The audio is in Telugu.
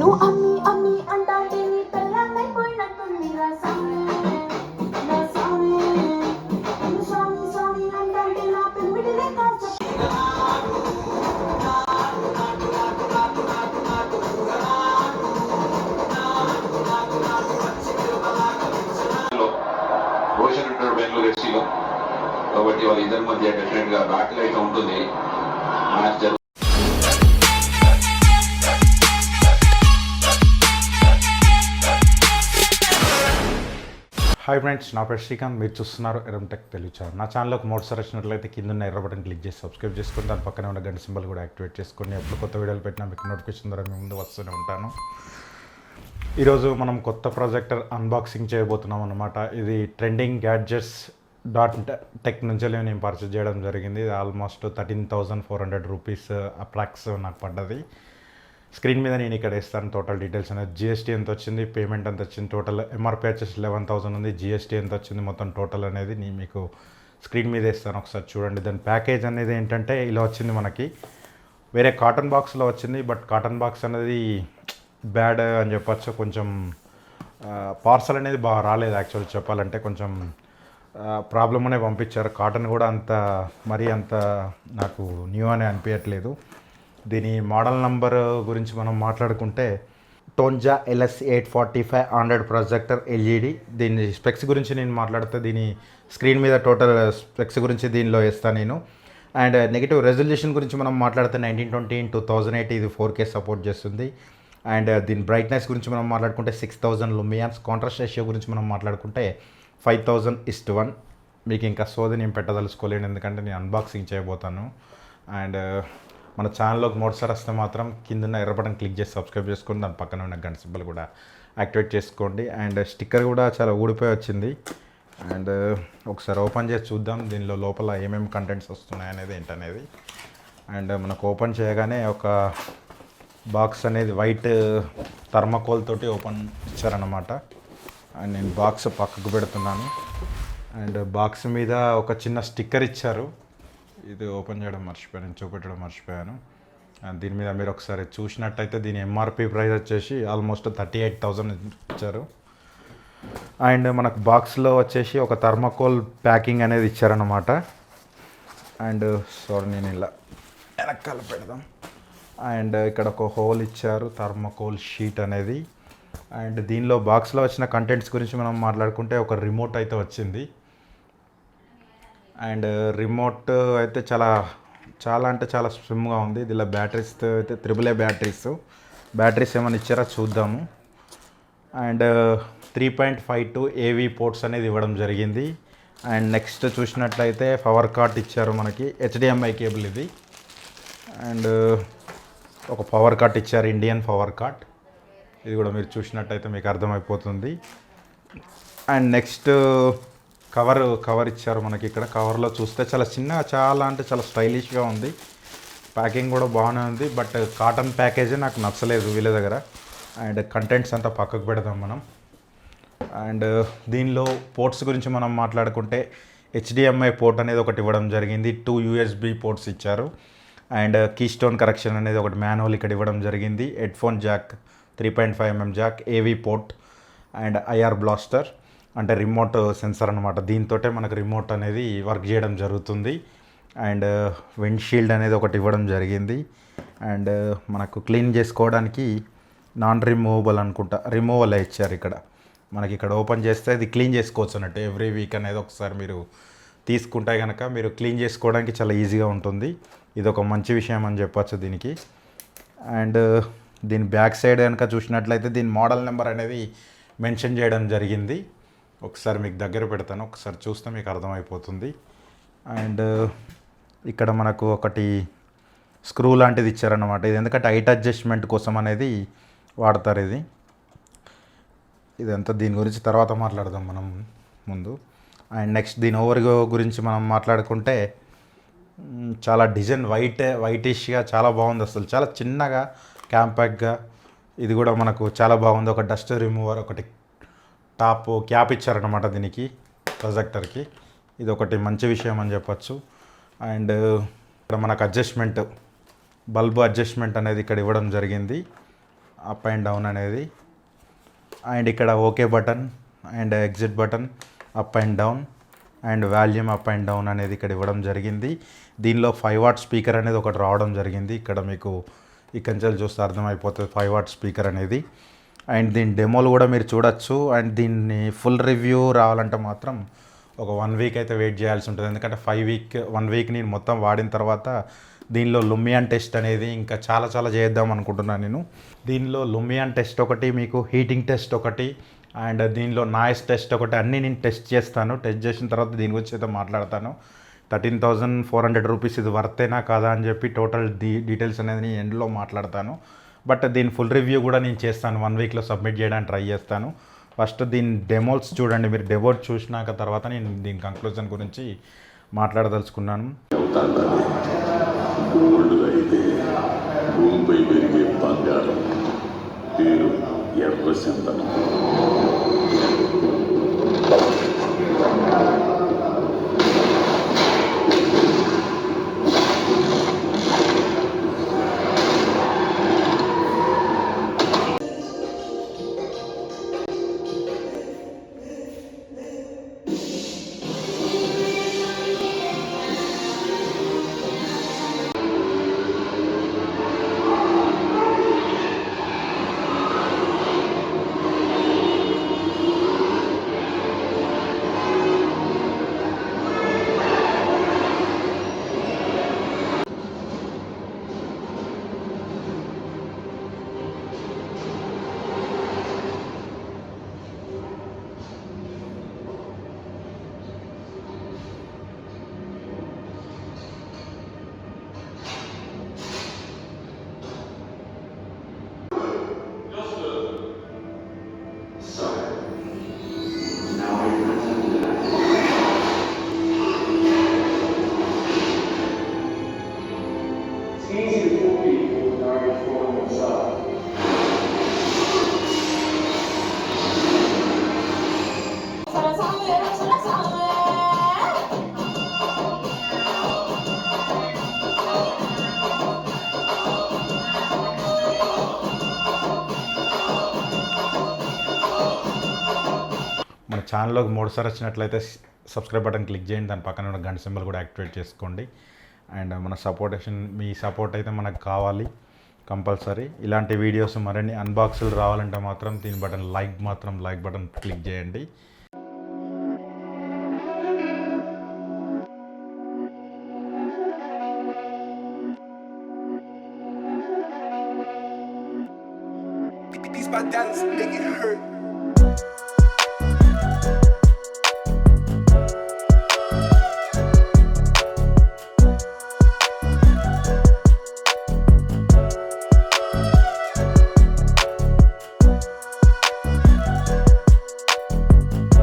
నువ్వు అమ్మి అమ్మి అంటాంటే నీ పెళ్ళాన్నైపోయినట్టుంది రా సామి నా సామి నువ్వు స్వామి స్వామి అంటాంటే నా పెళ్ళిటిదే కాల్చ రోషన్ ఉంటాడు బెంగళూరు ఎఫ్సీలో కాబట్టి వాళ్ళిద్దరి మధ్య డెఫినెట్గా బ్యాటిల్ అయితే ఉంటుంది మ్యాచ్ జరుగుతుంది. హాయ్ ఫ్రెండ్స్, నా పేరు శ్రీకాంత్. మీరు చూస్తున్నారు ఎర్రం టెక్ తెలుగు ఛానల్. నా ఛానల్లోకి మొదటిసారి వచ్చినట్లయితే కింద ఉన్న ఎర్ర బటన్ క్లిక్ చేసి సబ్స్క్రైబ్ చేసుకుని దాని పక్కనే ఉన్న గంట సింబల్ కూడా యాక్టివేట్ చేసుకుని ఎప్పుడు కొత్త వీడియోలు పెట్టినా మీకు నోటిఫికేషన్ ద్వారా మీ ముందు వస్తూనే ఉంటాను. ఈరోజు మనం కొత్త ప్రాజెక్టర్ అన్బాక్సింగ్ చేయబోతున్నాం అన్నమాట. ఇది ట్రెండింగ్ గ్యాడ్జెట్స్ .టెక్ నుంచి నేను పర్చేజ్ చేయడం జరిగింది. ఇది ఆల్మోస్ట్ 13,400 రూపీస్ అప్రాక్స్ నాకు పడ్డది. స్క్రీన్ మీద నేను ఇక్కడ ఇస్తాను టోటల్ డీటెయిల్స్ అనేది. జిఎస్టీ ఎంత వచ్చింది, పేమెంట్ ఎంత వచ్చింది, టోటల్ ఎంఆర్పీ వచ్చేసి 11,000 ఉంది. జిఎస్టీ ఎంత వచ్చింది, మొత్తం టోటల్ అనేది నేను మీకు స్క్రీన్ మీద ఇస్తాను, ఒకసారి చూడండి. దాని ప్యాకేజ్ అనేది ఏంటంటే ఇలా వచ్చింది. మనకి వేరే కాటన్ బాక్స్లో వచ్చింది, బట్ కాటన్ బాక్స్ అనేది బ్యాడ్ అని చెప్పచ్చు. కొంచెం పార్సల్ అనేది బాగా రాలేదు యాక్చువల్ చెప్పాలంటే. కొంచెం ప్రాబ్లమ్ అనే పంపించారు. కాటన్ కూడా అంత మరీ అంత నాకు న్యూ అని అనిపించట్లేదు. దీని మోడల్ నంబర్ గురించి మనం మాట్లాడుకుంటే టోంజా LS845 ఆండ్రాయిడ్ ప్రొజెక్టర్ ఎల్ఈడి. దీని స్పెక్స్ గురించి నేను మాట్లాడితే దీని స్క్రీన్ మీద టోటల్ స్పెక్స్ గురించి దీనిలో వేస్తాను నేను. అండ్ నెగిటివ్ రెజల్యూషన్ గురించి మనం మాట్లాడితే 1920x1080 ఇది 4K సపోర్ట్ చేస్తుంది. అండ్ దీని బ్రైట్నెస్ గురించి మనం మాట్లాడుకుంటే 6000 లూమియాన్స్. కాంట్రాస్ట్ రేషియో గురించి మనం మాట్లాడుకుంటే 5000:1. మీకు ఇంకా సోది నేను పెట్టదలుచుకోలేను, ఎందుకంటే నేను అన్బాక్సింగ్ చేయబోతాను. అండ్ మన ఛానల్లోకి మొదటిసారి వస్తే మాత్రం కింద ఎర్ర బటన్ క్లిక్ చేసి సబ్స్క్రైబ్ చేసుకొని దాని పక్కన ఉన్న గంట సింబల్ కూడా యాక్టివేట్ చేసుకోండి. అండ్ స్టిక్కర్ కూడా చాలా ఊడిపోయి వచ్చింది. అండ్ ఒకసారి ఓపెన్ చేసి చూద్దాం దీనిలో లోపల ఏమేమి కంటెంట్స్ వస్తున్నాయి అనేది ఏంటనేది. అండ్ మనకు ఓపెన్ చేయగానే ఒక బాక్స్ అనేది వైట్ థర్మాకోల్ తోటి ఓపెన్ ఇచ్చారన్నమాట. అండ్ నేను బాక్స్ పక్కకు పెడుతున్నాను. అండ్ బాక్స్ మీద ఒక చిన్న స్టిక్కర్ ఇచ్చారు. ఇది ఓపెన్ చేయడం మర్చిపోయాను, చూపెట్టడం మర్చిపోయాను. అండ్ దీని మీద మీరు ఒకసారి చూసినట్టయితే దీని ఎంఆర్పి ప్రైస్ వచ్చేసి ఆల్మోస్ట్ 38,000 ఇచ్చారు. అండ్ మనకు బాక్స్లో వచ్చేసి ఒక థర్మాకోల్ ప్యాకింగ్ అనేది ఇచ్చారన్నమాట. అండ్ సారీ నేను ఇలా వెనకాల పెడదాం. అండ్ ఇక్కడ ఒక హోల్ ఇచ్చారు, థర్మాకోల్ షీట్ అనేది. అండ్ దీనిలో బాక్స్లో వచ్చిన కంటెంట్స్ గురించి మనం మాట్లాడుకుంటే ఒక రిమోట్ అయితే వచ్చింది. అండ్ రిమోట్ అయితే చాలా అంటే చాలా స్లిమ్గా ఉంది. దీనిలో బ్యాటరీస్ అయితే AAA బ్యాటరీస్ ఏమైనా ఇచ్చారా చూద్దాము. అండ్ 3.52 AV పోర్ట్స్ అనేది ఇవ్వడం జరిగింది. అండ్ నెక్స్ట్ చూసినట్లయితే పవర్ కార్డ్ ఇచ్చారు మనకి, HDMI కేబుల్ ఇది. అండ్ ఒక పవర్ కార్డ్ ఇచ్చారు, ఇండియన్ పవర్ కార్డ్. ఇది కూడా మీరు చూసినట్టయితే మీకు అర్థమైపోతుంది. అండ్ నెక్స్ట్ కవర్ ఇచ్చారు మనకి. ఇక్కడ కవర్లో చూస్తే చాలా చిన్నగా, చాలా అంటే చాలా స్టైలిష్గా ఉంది. ప్యాకింగ్ కూడా బాగానే ఉంది, బట్ కాటన్ ప్యాకేజే నాకు నచ్చలేదు వీళ్ళ దగ్గర. అండ్ కంటెంట్స్ అంతా పక్కకు పెడదాం మనం. అండ్ దీనిలో పోర్ట్స్ గురించి మనం మాట్లాడుకుంటే HDMI పోర్ట్ అనేది ఒకటి ఇవ్వడం జరిగింది. 2 USB పోర్ట్స్ ఇచ్చారు. అండ్ కీస్టోన్ కరెక్షన్ అనేది ఒకటి మాన్యువల్ ఇక్కడ ఇవ్వడం జరిగింది. Headphone Jack, 3.5mm Jack, AV port and IR blaster అంటే రిమోట్ సెన్సార్ అనమాట. దీంతో మనకు రిమోట్ అనేది వర్క్ చేయడం జరుగుతుంది. అండ్ విండ్షీల్డ్ అనేది ఒకటి ఇవ్వడం జరిగింది. అండ్ మనకు క్లీన్ చేసుకోవడానికి నాన్ రిమూవబుల్ అనుకుంటా, రిమూవల్ ఇచ్చారు ఇక్కడ మనకి. ఇక్కడ ఓపెన్ చేస్తే ఇది క్లీన్ చేసుకోవచ్చు అన్నట్టు. ఎవ్రీ వీక్ అనేది ఒకసారి మీరు తీసుకుంటే కనుక మీరు క్లీన్ చేసుకోవడానికి చాలా ఈజీగా ఉంటుంది. ఇది ఒక మంచి విషయం అని చెప్పచ్చు దీనికి. అండ్ దీని బ్యాక్ సైడ్ కనుక చూసినట్లయితే దీని మోడల్ నెంబర్ అనేది మెన్షన్ చేయడం జరిగింది. ఒకసారి మీకు దగ్గర పెడతాను, ఒకసారి చూస్తే మీకు అర్థమైపోతుంది. అండ్ ఇక్కడ మనకు ఒకటి స్క్రూ లాంటిది ఇచ్చారన్నమాట. ఇది ఎందుకంటే హైట్ అడ్జస్ట్మెంట్ కోసం అనేది వాడతారు ఇది. ఇదంతా దీని గురించి తర్వాత మాట్లాడదాం మనం ముందు. అండ్ నెక్స్ట్ దీని ఓవర్ గురించి మనం మాట్లాడుకుంటే చాలా డిజైన్ వైటిష్గా చాలా బాగుంది. అసలు చాలా చిన్నగా కాంపాక్ట్గా ఇది కూడా మనకు చాలా బాగుంది. ఒక డస్ట్ రిమూవర్, ఒకటి టాప్ క్యాప్ ఇచ్చారనమాట దీనికి, ప్రొజెక్టర్కి. ఇది ఒకటి మంచి విషయం అని చెప్పచ్చు. అండ్ ఇక్కడ మనకు అడ్జస్ట్మెంట్, బల్బు అడ్జస్ట్మెంట్ అనేది ఇక్కడ ఇవ్వడం జరిగింది. అప్ అండ్ డౌన్ అనేది. అండ్ ఇక్కడ okay button and exit button, up and down and volume up and down అనేది ఇక్కడ ఇవ్వడం జరిగింది. దీనిలో 5 వాట్ స్పీకర్ అనేది ఒకటి రావడం జరిగింది. ఇక్కడ మీకు ఈ కంచెలు చూస్తే అర్థమైపోతుంది 5 వాట్ స్పీకర్ అనేది. అండ్ దీని డెమోలు కూడా మీరు చూడొచ్చు. అండ్ దీన్ని ఫుల్ రివ్యూ రావాలంటే మాత్రం ఒక 1 వీక్ అయితే వెయిట్ చేయాల్సి ఉంటుంది. ఎందుకంటే 1 వీక్ నేను మొత్తం వాడిన తర్వాత దీనిలో లుమియాన్ టెస్ట్ అనేది ఇంకా చాలా చేద్దాం అనుకుంటున్నాను నేను. దీనిలో లుమియాన్ టెస్ట్ ఒకటి, మీకు హీటింగ్ టెస్ట్ ఒకటి, అండ్ దీనిలో నాయిస్ టెస్ట్ ఒకటి, అన్నీ నేను టెస్ట్ చేస్తాను. టెస్ట్ చేసిన తర్వాత దీని గురించి అయితే మాట్లాడతాను. 13,400 రూపీస్ ఇది వర్తేనా కాదా అని చెప్పి టోటల్ డీటెయిల్స్ అనేది నేను ఎండ్లో మాట్లాడతాను. బట్ దీని ఫుల్ రివ్యూ కూడా నేను చేస్తాను. 1 వీక్లో సబ్మిట్ చేయడానికి ట్రై చేస్తాను. ఫస్ట్ దీని డెమోస్ చూడండి. మీరు డెమో చూసినాక తర్వాత నేను దీని కంక్లూజన్ గురించి మాట్లాడదలుచుకున్నాను. గోల్డ్ అయితే భూమిపై పెరిగే బంగారం, పేరు ఎర్ర చందనం. మన ఛానల్లోకి మూడుసారి వచ్చినట్లయితే సబ్స్క్రైబ్ బటన్ క్లిక్ చేయండి. దాని పక్కన ఉన్న గంట సింబల్ కూడా యాక్టివేట్ చేసుకోండి. అండ్ మన మీ సపోర్ట్ అయితే మనకు కావాలి కంపల్సరీ. ఇలాంటి వీడియోస్ మరిన్ని అన్బాక్సులు రావాలంటే మాత్రం దీని బటన్ లైక్ బటన్ క్లిక్ చేయండి. These my dollars make it hurt.